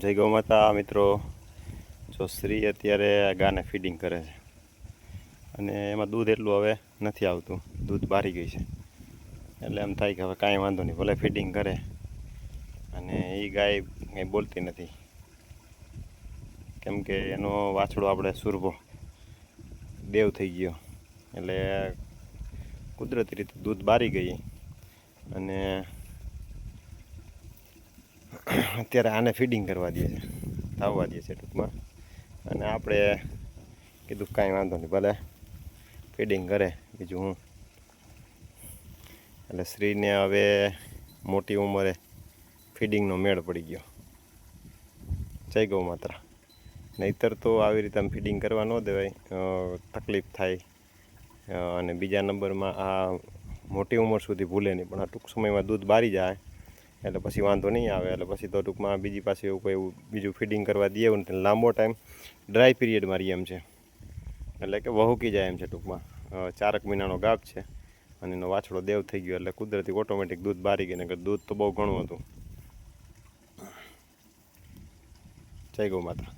જય ગૌ માતા મિત્રો। જો શ્રી અત્યારે ગાને ફીડિંગ કરે છે અને એમાં દૂધ એટલું હવે નથી આવતું, દૂધ બારી ગઈ છે। એટલે એમ થાય કે હવે કાંઈ વાંધો નહીં, ભલે ફીડિંગ કરે। અને એ ગાય કંઈ બોલતી નથી, કેમ કે એનો વાછડો આપણે સુરભો દેવ થઈ ગયો, એટલે કુદરતી રીતે દૂધ બારી ગઈ। અને અત્યારે આને ફીડિંગ કરવા દે છે, આવવા દે છે ટૂંકમાં। અને આપણે કીધું કાંઈ વાંધો નહીં, ભલે ફીડિંગ કરે, બીજું હું। એટલે શ્રીને હવે મોટી ઉંમરે ફીડિંગનો મેળ પડી ગયો। જય ગૌ માતા। નહીંતર તો આવી રીતે આમ ફીડિંગ કરવા ન દેવાય, તકલીફ થાય। અને બીજા નંબરમાં આ મોટી ઉંમર સુધી ભૂલે નહીં, પણ આ ટૂંક સમયમાં દૂધ બારી જાય એટલે પછી વાંધો નહીં આવે। એટલે પછી તો ટૂંકમાં બીજી પાસે એવું કોઈ બીજું ફીડિંગ કરવા દઈએ ને લાંબો ટાઈમ ડ્રાય પીરિયડમાં રહીએ એમ છે, એટલે કે વહુકી જાય એમ છે ટૂંકમાં। 4 મહિનાનો ગાભ છે અને એનો વાછડો દેવ થઈ ગયો, એટલે કુદરતી ઓટોમેટિક દૂધ બારી ગઈ, નકર દૂધ તો બહુ ઘણું હતું। જય ગૌ માતા।